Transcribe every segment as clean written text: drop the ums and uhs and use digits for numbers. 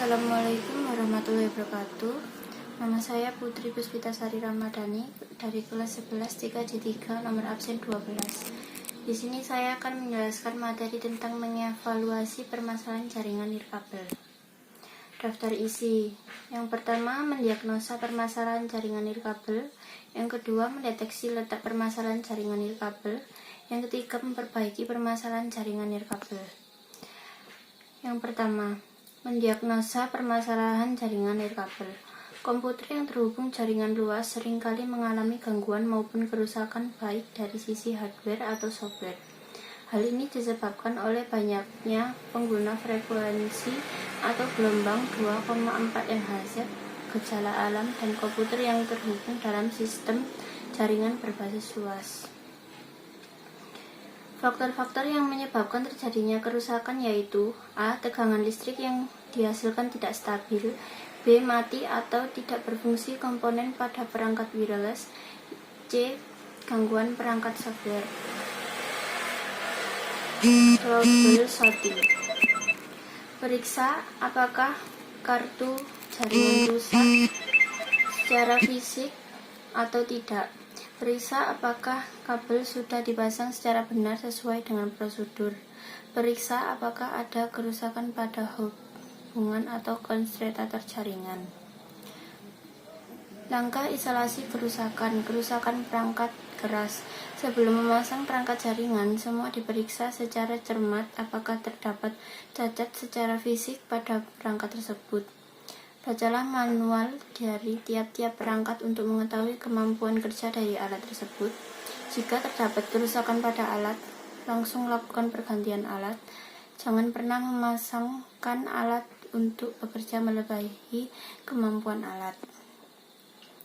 Assalamualaikum warahmatullahi wabarakatuh. Nama saya Putri Puspitasari Ramadhani dari kelas 11 3D3 nomor absen 12. Di sini saya akan menjelaskan materi tentang mengevaluasi permasalahan jaringan nirkabel. Daftar isi. Yang pertama, mendiagnosa permasalahan jaringan nirkabel. Yang kedua, mendeteksi letak permasalahan jaringan nirkabel. Yang ketiga, memperbaiki permasalahan jaringan nirkabel. Yang pertama, mendiagnosa permasalahan jaringan nirkabel. Komputer yang terhubung jaringan luas seringkali mengalami gangguan maupun kerusakan baik dari sisi hardware atau software. Hal ini disebabkan oleh banyaknya pengguna frekuensi atau gelombang 2,4 MHz, gejala alam, dan komputer yang terhubung dalam sistem jaringan berbasis luas. Faktor-faktor yang menyebabkan terjadinya kerusakan yaitu A. Tegangan listrik yang dihasilkan tidak stabil, B. Mati atau tidak berfungsi komponen pada perangkat wireless, C. Gangguan perangkat software. Troubleshooting. Periksa apakah kartu jaringan rusak secara fisik atau tidak. Periksa apakah kabel sudah dipasang secara benar sesuai dengan prosedur. Periksa apakah ada kerusakan pada hubungan atau konsentrator jaringan. Langkah isolasi kerusakan perangkat keras. Sebelum memasang perangkat jaringan, semua diperiksa secara cermat apakah terdapat cacat secara fisik pada perangkat tersebut. Bacalah manual dari tiap-tiap perangkat untuk mengetahui kemampuan kerja dari alat tersebut. Jika terdapat kerusakan pada alat, langsung lakukan pergantian alat. Jangan pernah memasangkan alat untuk bekerja melebihi kemampuan alat.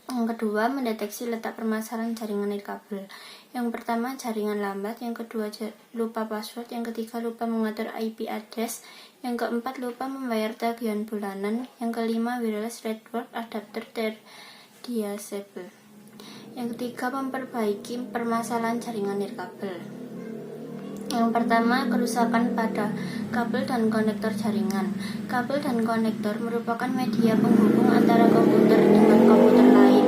Yang kedua, mendeteksi letak permasalahan jaringan nirkabel. Yang pertama, jaringan lambat. Yang kedua, lupa password. Yang ketiga, lupa mengatur IP address. Yang keempat, lupa membayar tagihan bulanan. Yang kelima, wireless network adapter terdisabled. Yang ketiga, memperbaiki permasalahan jaringan nirkabel. Yang pertama, kerusakan pada kabel dan konektor jaringan. Kabel dan konektor merupakan media penghubung antara komputer dengan komputer lain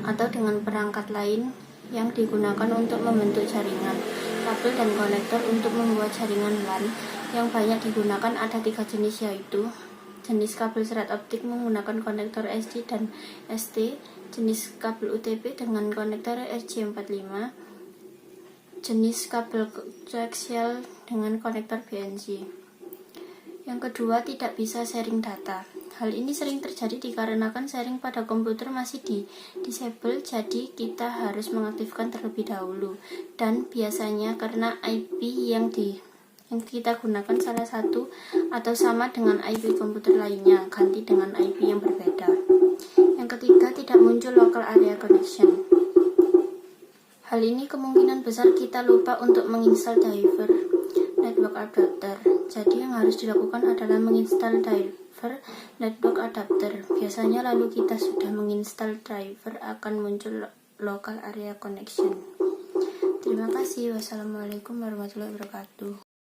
atau dengan perangkat lain yang digunakan untuk membentuk jaringan. Kabel dan konektor untuk membuat jaringan LAN yang banyak digunakan ada 3 jenis, yaitu jenis kabel serat optik menggunakan konektor SD dan ST, jenis kabel UTP dengan konektor RJ45, jenis kabel koaksial dengan konektor BNC. Yang kedua, tidak bisa sharing data. Hal ini sering terjadi dikarenakan sharing pada komputer masih disable, jadi kita harus mengaktifkan terlebih dahulu. Dan biasanya karena IP yang kita gunakan salah satu atau sama dengan IP komputer lainnya, ganti dengan IP yang berbeda. Yang ketiga, tidak muncul local area connection. Hal ini kemungkinan besar kita lupa untuk menginstal driver network adapter. Jadi yang harus dilakukan adalah menginstal driver network adapter. Biasanya lalu kita sudah menginstal driver akan muncul local area connection. Terima kasih. Wassalamualaikum warahmatullahi wabarakatuh.